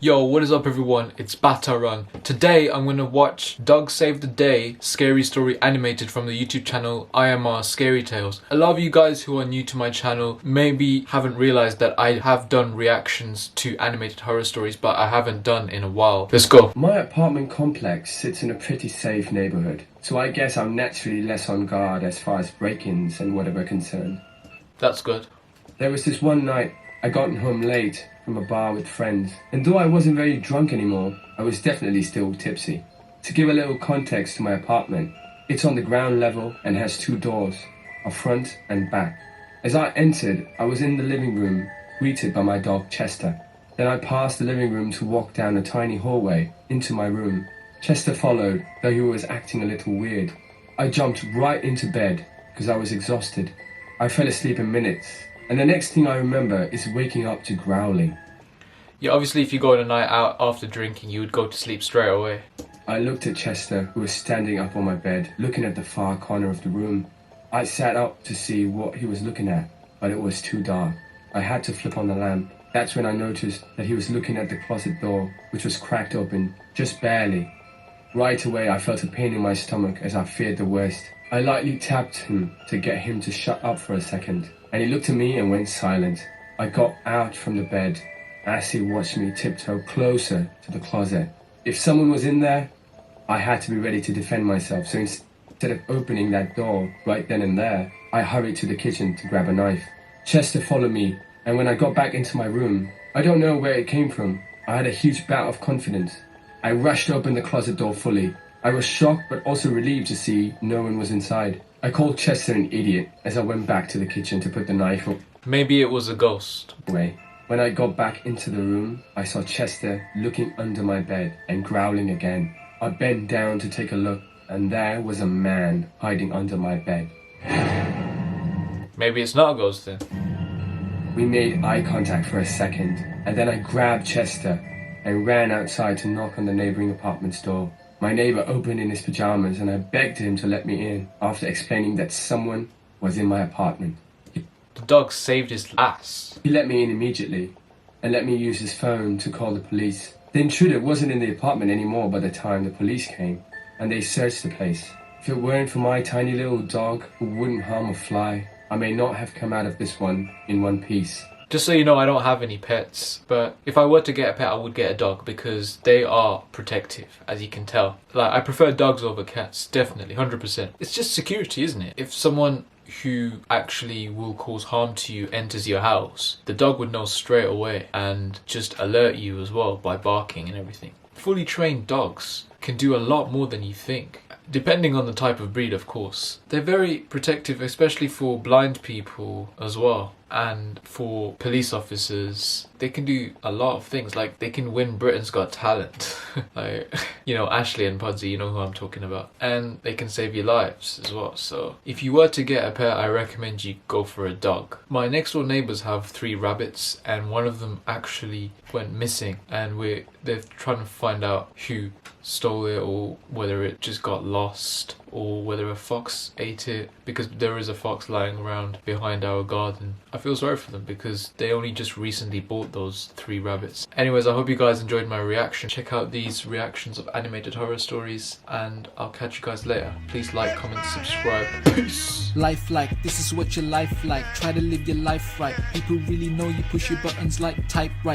Yo, what is up everyone? It's Batarang. Today I'm gonna watch Dog Save the Day scary story animated from the YouTube channel IMR Scary Tales. A lot of you guys who are new to my channel maybe haven't realized that I have done reactions to animated horror stories, but I haven't done in a while. Let's go. My apartment complex sits in a pretty safe neighborhood, so I guess I'm naturally less on guard as far as break-ins and whatever are concerned. That's good. There was this one night I got home late from a bar with friends, and though I wasn't very drunk anymore, I was definitely still tipsy. To give a little context to my apartment, it's on the ground level and has two doors, a front and back. As I entered, I was in the living room, greeted by my dog Chester. Then I passed the living room to walk down a tiny hallway into my room. Chester followed, though he was acting a little weird. I jumped right into bed because I was exhausted. I fell asleep in minutes, and the next thing I remember is waking up to growling. Yeah, obviously if you go on a night out after drinking, you would go to sleep straight away. I looked at Chester, who was standing up on my bed, looking at the far corner of the room. I sat up to see what he was looking at, but it was too dark. I had to flip on the lamp. That's when I noticed that he was looking at the closet door, which was cracked open, just barely. Right away I felt a pain in my stomach as I feared the worst. I lightly tapped him to get him to shut up for a second, and he looked at me and went silent. I got out from the bed as he watched me tiptoe closer to the closet. If someone was in there, I had to be ready to defend myself, so instead of opening that door right then and there, I hurried to the kitchen to grab a knife. Chester followed me, and when I got back into my room, I don't know where it came from, I had a huge bout of confidence. I rushed open the closet door fully. I was shocked but also relieved to see no one was inside. I called Chester an idiot as I went back to the kitchen to put the knife Maybe it was a ghost. away. When I got back into the room, I saw Chester looking under my bed and growling again. I bent down to take a look, and there was a man hiding under my bed. Maybe it's not a ghost then. We made eye contact for a second, and then I grabbed Chester and ran outside to knock on the neighboring apartment's door. My neighbor opened in his pajamas, and I begged him to let me in after explaining that someone was in my apartment. The dog saved his ass. He let me in immediately and let me use his phone to call the police. The intruder wasn't in the apartment anymore by the time the police came, and they searched the place. If it weren't for my tiny little dog who wouldn't harm a fly, I may not have come out of this one in one piece. Just so you know, I don't have any pets, but if I were to get a pet, I would get a dog because they are protective, as you can tell. Like, I prefer dogs over cats, definitely, 100%. It's just security, isn't it? If someone who actually will cause harm to you enters your house, the dog would know straight away and just alert you as well by barking and everything. Fully trained dogs can do a lot more than you think, depending on the type of breed, of course. They're very protective, especially for blind people as well, and for police officers. They can do a lot of things, like they can win Britain's Got Talent. Like, you know, Ashley and Pudsey, you know who I'm talking about. And they can save your lives as well. So if you were to get a pet, I recommend you go for a dog. My next door neighbours have 3 rabbits, and one of them actually went missing, and they're trying to find out who stole it, or whether it just got lost, or whether a fox ate it, because there is a fox lying around behind our garden. I feel sorry for them because they only just recently bought those 3 rabbits. Anyways, I hope you guys enjoyed my reaction. Check out these reactions of animated horror stories, and I'll catch you guys later. Please like, comment, subscribe. Peace! Life like, this is what your life like. Try to live your life right. People really know you push your buttons like type right.